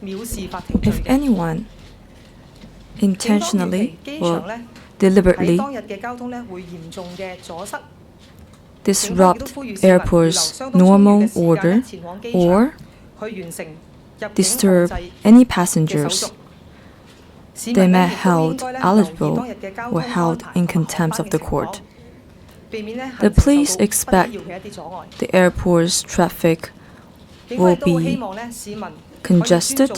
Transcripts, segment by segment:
If anyone intentionally or deliberately disrupt airport's normal order or disturb any passengers, they may be held eligible or held in contempt of the court. The police expect the airport's traffic will be congested,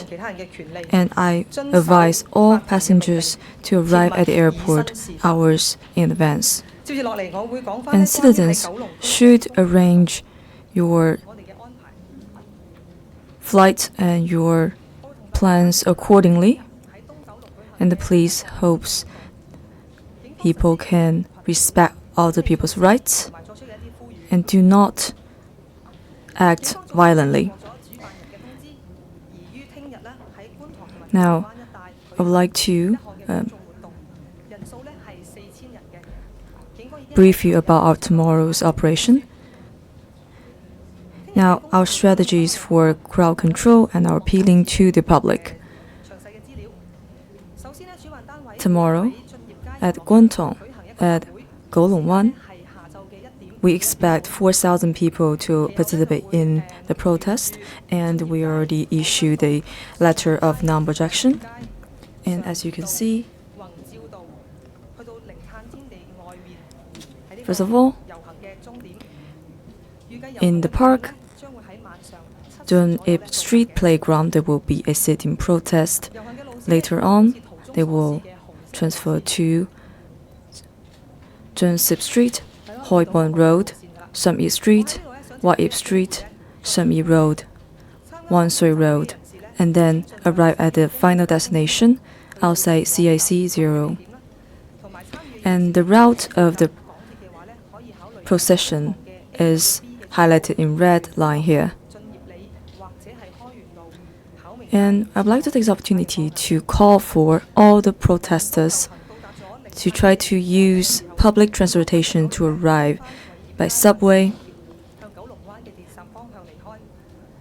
and I advise all passengers to arrive at the airport hours in advance. And citizens should arrange your flight and your plans accordingly. And the police hopes people can respect other people's rights and do not act violently. Now, I would like to brief you about our tomorrow's operation. Now, our strategies for crowd control and our appealing to the public. Tomorrow, at Wing-cheung, at Kowloon 1, we expect 4,000 people to participate in the protest, and we already issued a letter of non-objection. And as you can see, first of all, in the park, during a street playground, there will be a sitting protest. Later on, they will transfer to Zhensip Street, Hoi Bon Road, Sum-Yi Street, Wai-Ip Street, Sum-Yi Road, Wan Sui Road, and then arrive at the final destination outside CIC 0. And the route of the procession is highlighted in red line here. And I'd like to take this opportunity to call for all the protesters to try to use public transportation to arrive by subway.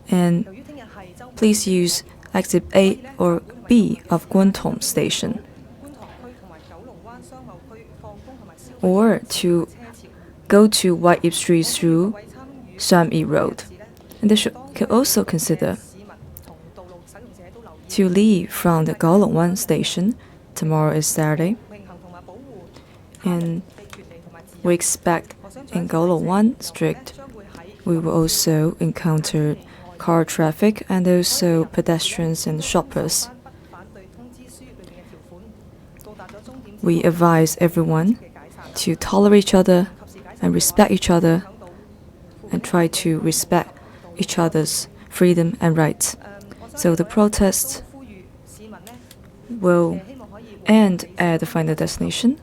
And please use exit A or B of Wing-cheung station, or to go to Wai-Ip Street through Sum-Yi Road. And they can also consider to leave from the Kowloon 1 station. Tomorrow is Saturday, and we expect in Kowloon 1 district we will also encounter car traffic and also pedestrians and shoppers. We advise everyone to tolerate each other and respect each other and try to respect each other's freedom and rights. So the protest will end at the final destination,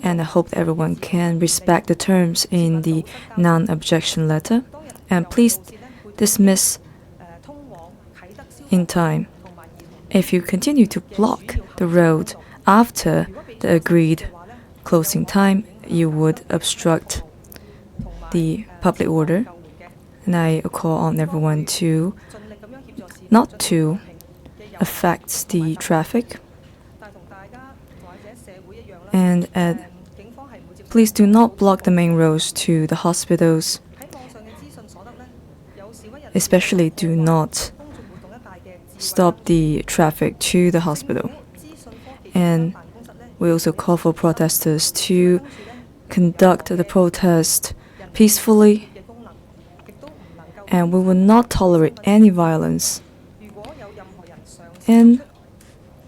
and I hope that everyone can respect the terms in the non-objection letter, and please dismiss in time. If you continue to block the road after the agreed closing time, you would obstruct the public order, and I call on everyone to not to affect the traffic. And please do not block the main roads to the hospitals. Especially do not stop the traffic to the hospital. And we also call for protesters to conduct the protest peacefully, and we will not tolerate any violence. And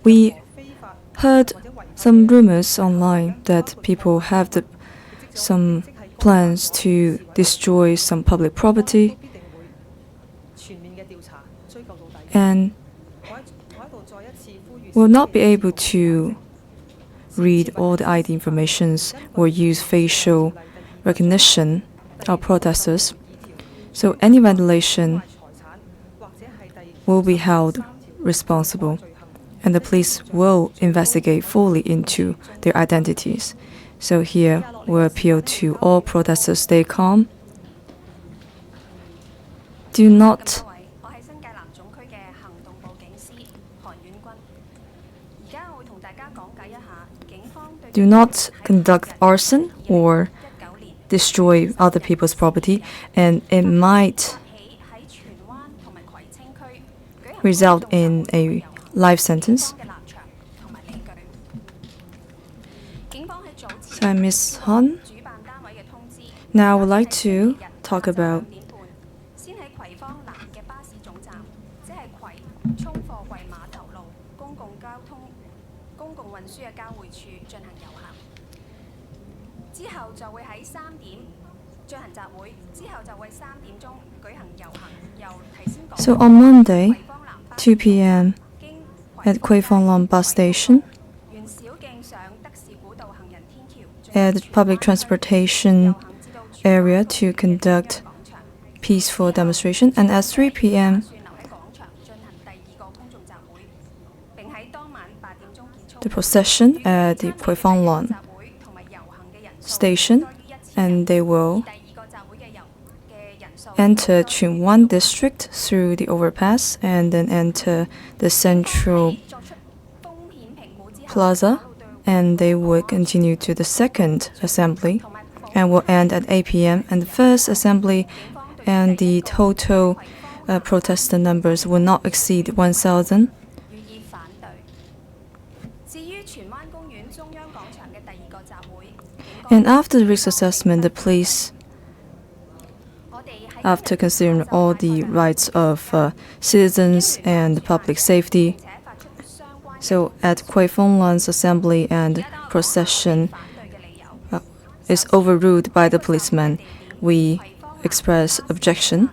we heard some rumors online that people have some plans to destroy some public property, and will not be able to read all the ID informations or use facial recognition of protesters. So any vandalization will be held responsible, and the police will investigate fully into their identities. So here we appeal to all protesters: stay calm. Do not Do not conduct arson or destroy other people's property, and it might result in a life sentence. So I'm Ms. Han. Now I would like to talk about So on Monday, 2 p.m. at Kwai Fong bus station, at the public transportation area to conduct peaceful demonstration, and at 3 p.m. the procession at the Kwai Fong station, and they will enter Chun district through the overpass and then enter the central plaza, and they will continue to the second assembly and will end at 8 p.m. And the first assembly and the total protester numbers will not exceed 1,000. And after the risk assessment, the police, after considering all the rights of citizens and public safety, so at Kwai Fong assembly and procession is overruled by the policemen, we express objection.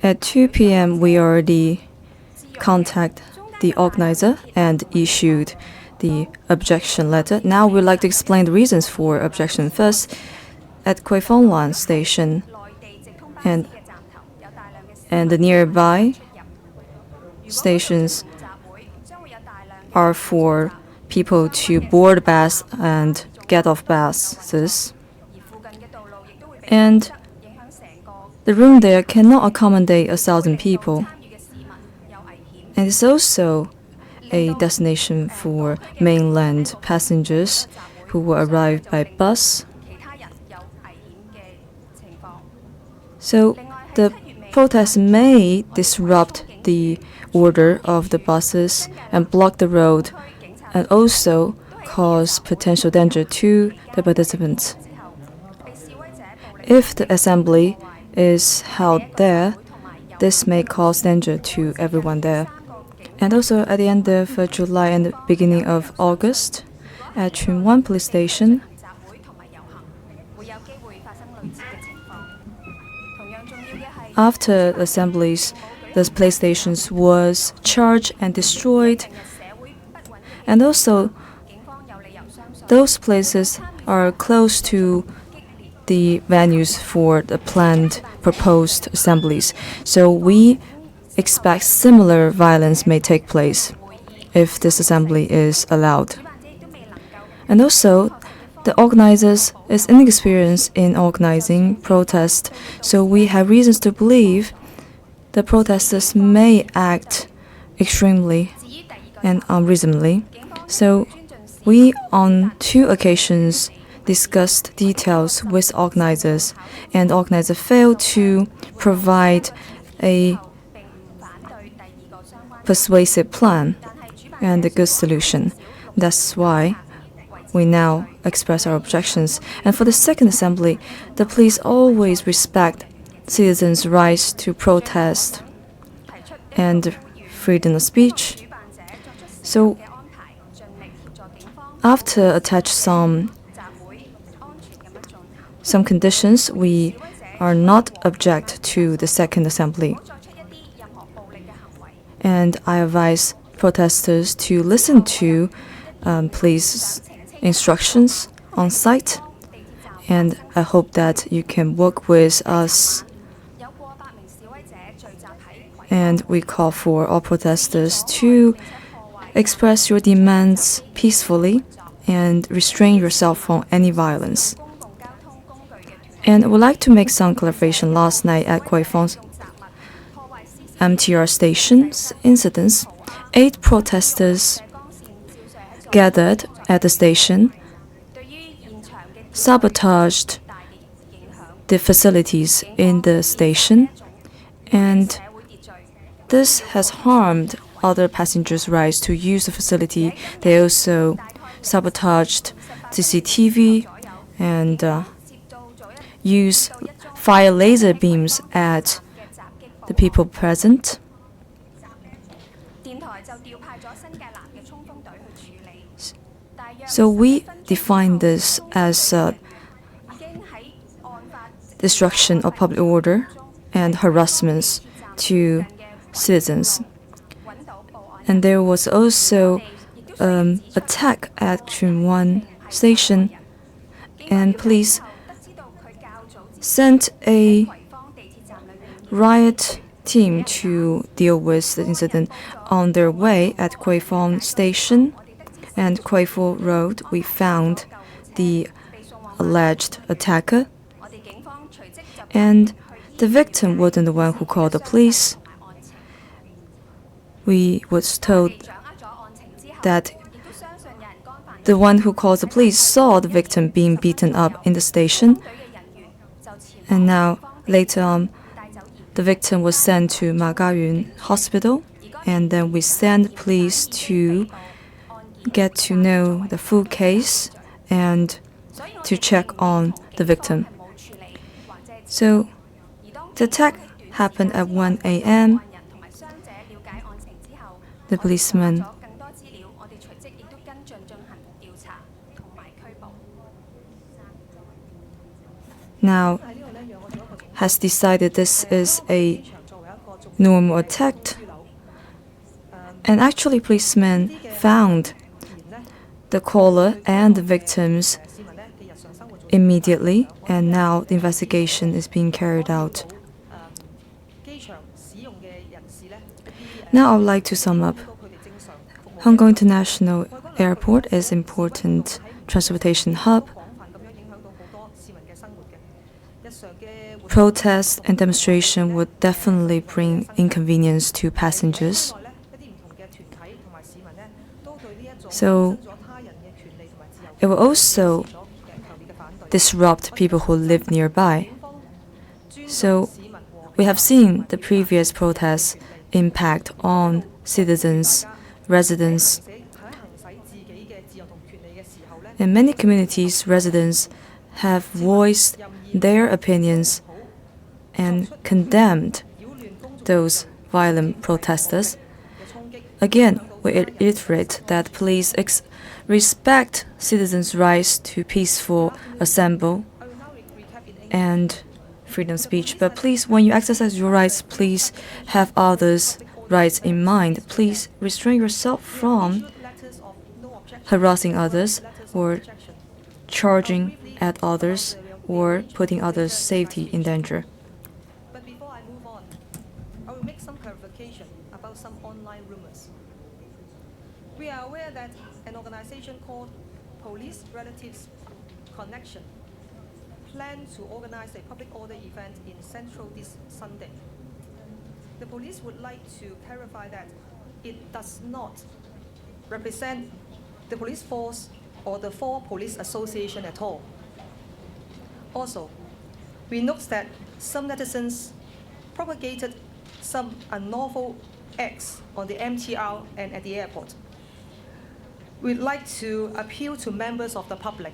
At 2 p.m., we already contact the organizer and issued the objection letter. Now we'd like to explain the reasons for objection. First, at Kwai Fong station and the nearby stations are for people to board bus and get off buses. And the room there cannot accommodate 1,000 people. And it's also a destination for mainland passengers who will arrive by bus. So the protest may disrupt the order of the buses and block the road, and also cause potential danger to the participants. If the assembly is held there, this may cause danger to everyone there. And also at the end of July and the beginning of August, at Chun police station, after assemblies, the police stations was charged and destroyed. And also, those places are close to the venues for the planned proposed assemblies. So we expect similar violence may take place if this assembly is allowed. And also, the organizers is inexperienced in organizing protests, so we have reasons to believe the protesters may act extremely and unreasonably. So we, on 2 occasions, discussed details with organizers, and organizers failed to provide a persuasive plan and a good solution. That's why we now express our objections. And for the second assembly, the police always respect citizens' rights to protest and freedom of speech. So after attach some conditions, we are not object to the second assembly. And I advise protesters to listen to police instructions on site, and I hope that you can work with us. And we call for all protesters to express your demands peacefully and restrain yourself from any violence. And I would like to make some clarification. Last night at Kwai Fong's MTR station's incidents, 8 protesters gathered at the station, sabotaged the facilities in the station, and this has harmed other passengers' rights to use the facility. They also sabotaged CCTV and use fire laser beams at the people present. So we define this as destruction of public order and harassments to citizens. And there was also attack at Chun Wan station, and police sent a riot team to deal with the incident. On their way at Kwai Fong station and Kwai Fong Road, we found the alleged attacker, and the victim wasn't the one who called the police. We was told that the one who called the police saw the victim being beaten up in the station, and now later on the victim was sent to Ma Ga-yun Hospital, and then we sent police to get to know the full case and to check on the victim. So the attack happened at 1 a.m. The policeman now has decided this is a normal attack, and actually policemen found the caller and the victims immediately, and now the investigation is being carried out. Now I would like to sum up. Hong Kong International Airport is an important transportation hub. Protests and demonstration would definitely bring inconvenience to passengers. So it will also disrupt people who live nearby. So we have seen the previous protests impact on citizens, residents. In many communities, residents have voiced their opinions and condemned those violent protesters. Again, we reiterate that police respect citizens' rights to peaceful assembly and freedom of speech. But please, when you exercise your rights, please have others' rights in mind. Please restrain yourself from harassing others or charging at others or putting others' safety in danger. But before I move on, I will make some clarification about some online rumors. We are aware that an organization called Police Relatives Connection plans to organize a public order event in Central this Sunday. The police would like to clarify that it does not represent the police force or the 4 police association at all. Also, we note that some netizens propagated some unlawful acts on the MTR and at the airport. We'd like to appeal to members of the public.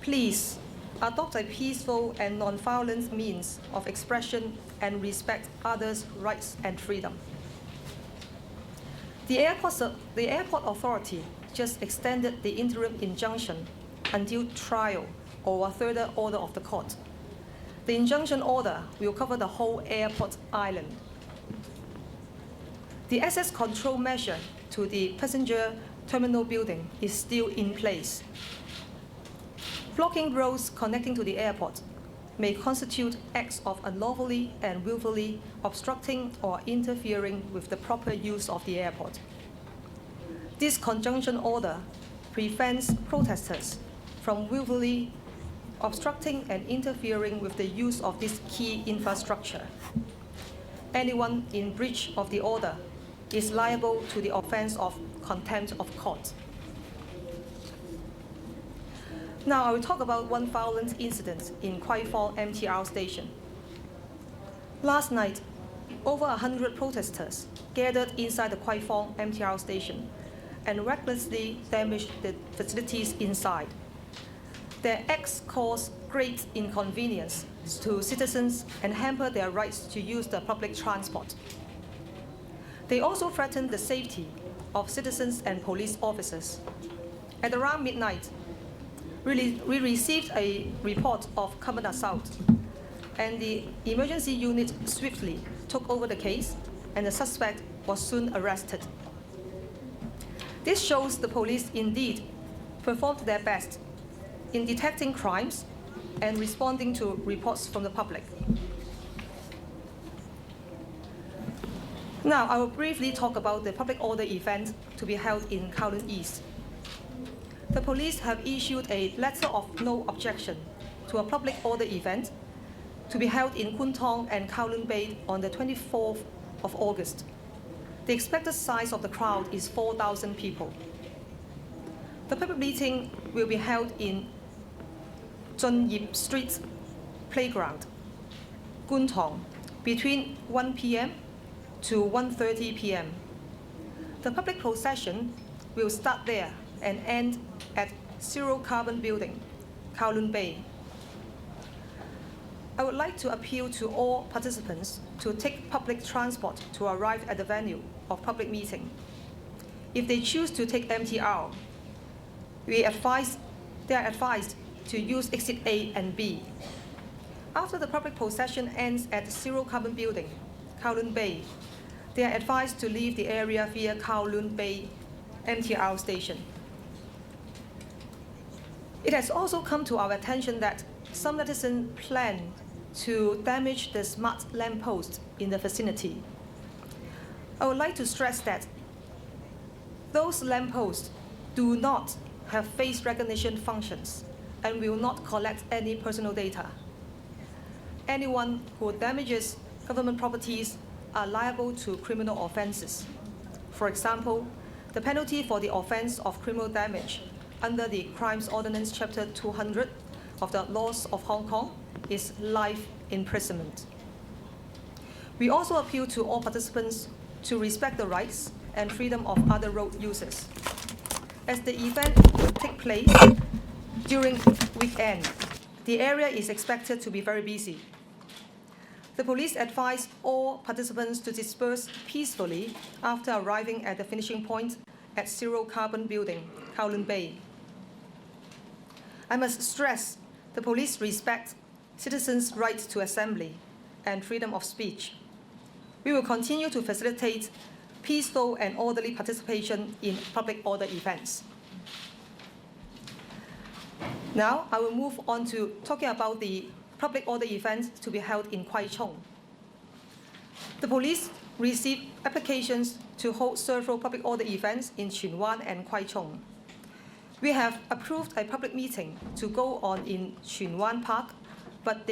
Please adopt a peaceful and non-violent means of expression and respect others' rights and freedom. The airport authority just extended the interim injunction until trial or a further order of the court. The injunction order will cover the whole airport island. The access control measure to the passenger terminal building is still in place. Blocking roads connecting to the airport may constitute acts of unlawfully and willfully obstructing or interfering with the proper use of the airport. This conjunction order prevents protesters from willfully obstructing and interfering with the use of this key infrastructure. Anyone in breach of the order is liable to the offence of contempt of court. Now I will talk about one violent incident in Kwai Fong MTR station. Last night, over 100 protesters gathered inside the Kwai Fong MTR station and recklessly damaged the facilities inside. Their acts caused great inconvenience to citizens and hampered their rights to use the public transport. They also threatened the safety of citizens and police officers. At around midnight, we received a report of common assault, and the emergency unit swiftly took over the case, and the suspect was soon arrested. This shows the police indeed performed their best in detecting crimes and responding to reports from the public. Now, I will briefly talk about the public order event to be held in Kowloon East. The police have issued a letter of no objection to a public order event to be held in Kwun Tong and Kowloon Bay on the 24th of August. The expected size of the crowd is 4,000 people. The public meeting will be held in Zun Yip Street Playground, Kwun Tong, between 1 p.m. to 1:30 p.m. The public procession will start there and end at Zero Carbon Building, Kowloon Bay. I would like to appeal to all participants to take public transport to arrive at the venue of public meeting. If they choose to take MTR, they are advised to use exit A and B. After the public procession ends at Zero Carbon Building, Kowloon Bay, they are advised to leave the area via Kowloon Bay MTR station. It has also come to our attention that some netizens plan to damage the smart lamppost in the vicinity. I would like to stress that those lampposts do not have face recognition functions and will not collect any personal data. Anyone who damages government properties are liable to criminal offenses. For example, the penalty for the offense of criminal damage under the Crimes Ordinance Chapter 200 of the Laws of Hong Kong is life imprisonment. We also appeal to all participants to respect the rights and freedom of other road users. As the event will take place during weekend, the area is expected to be very busy. The police advise all participants to disperse peacefully after arriving at the finishing point at Zero Carbon Building, Kowloon Bay. I must stress the police respect citizens' right to assembly and freedom of speech. We will continue to facilitate peaceful and orderly participation in public order events. Now, I will move on to talking about the public order event to be held in Kwai Chung. The police received applications to hold several public order events in Tsuen Wan and Kwai Chung. We have approved a public meeting to go on in Tsuen Wan Park, but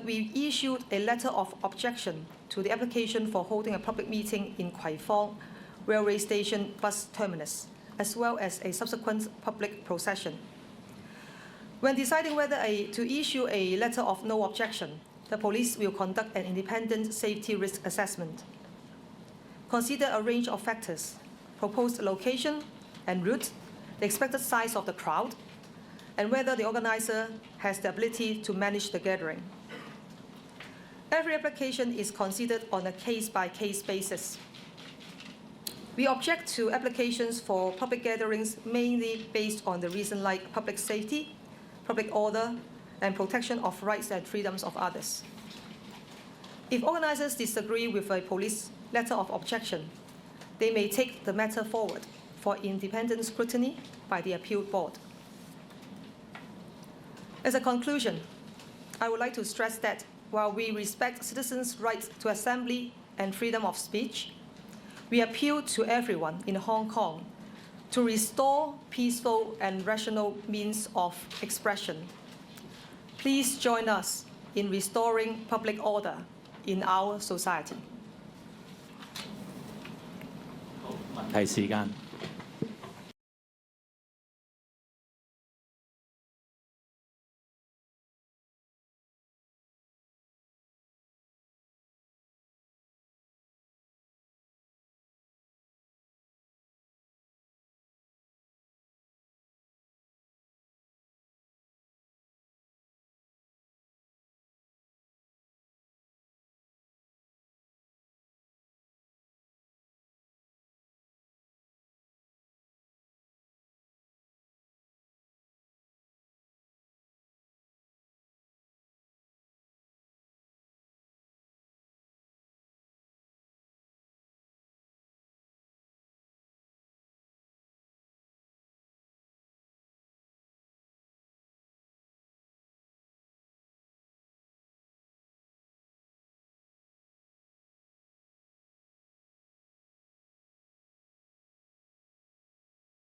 we issued a letter of objection to the application for holding a public meeting in Kwai Fong railway station bus terminus, as well as a subsequent public procession. When deciding whether to issue a letter of no objection, the police will conduct an independent safety risk assessment. Consider a range of factors: proposed location and route, the expected size of the crowd, and whether the organizer has the ability to manage the gathering. Every application is considered on a case-by-case basis. We object to applications for public gatherings mainly based on the reason like public safety, public order, and protection of rights and freedoms of others. If organizers disagree with a police letter of objection, they may take the matter forward for independent scrutiny by the appeal board. As a conclusion, I would like to stress that while we respect citizens' rights to assembly and freedom of speech, we appeal to everyone in Hong Kong to restore peaceful and rational means of expression. Please join us in restoring public order in our society. 問題時間。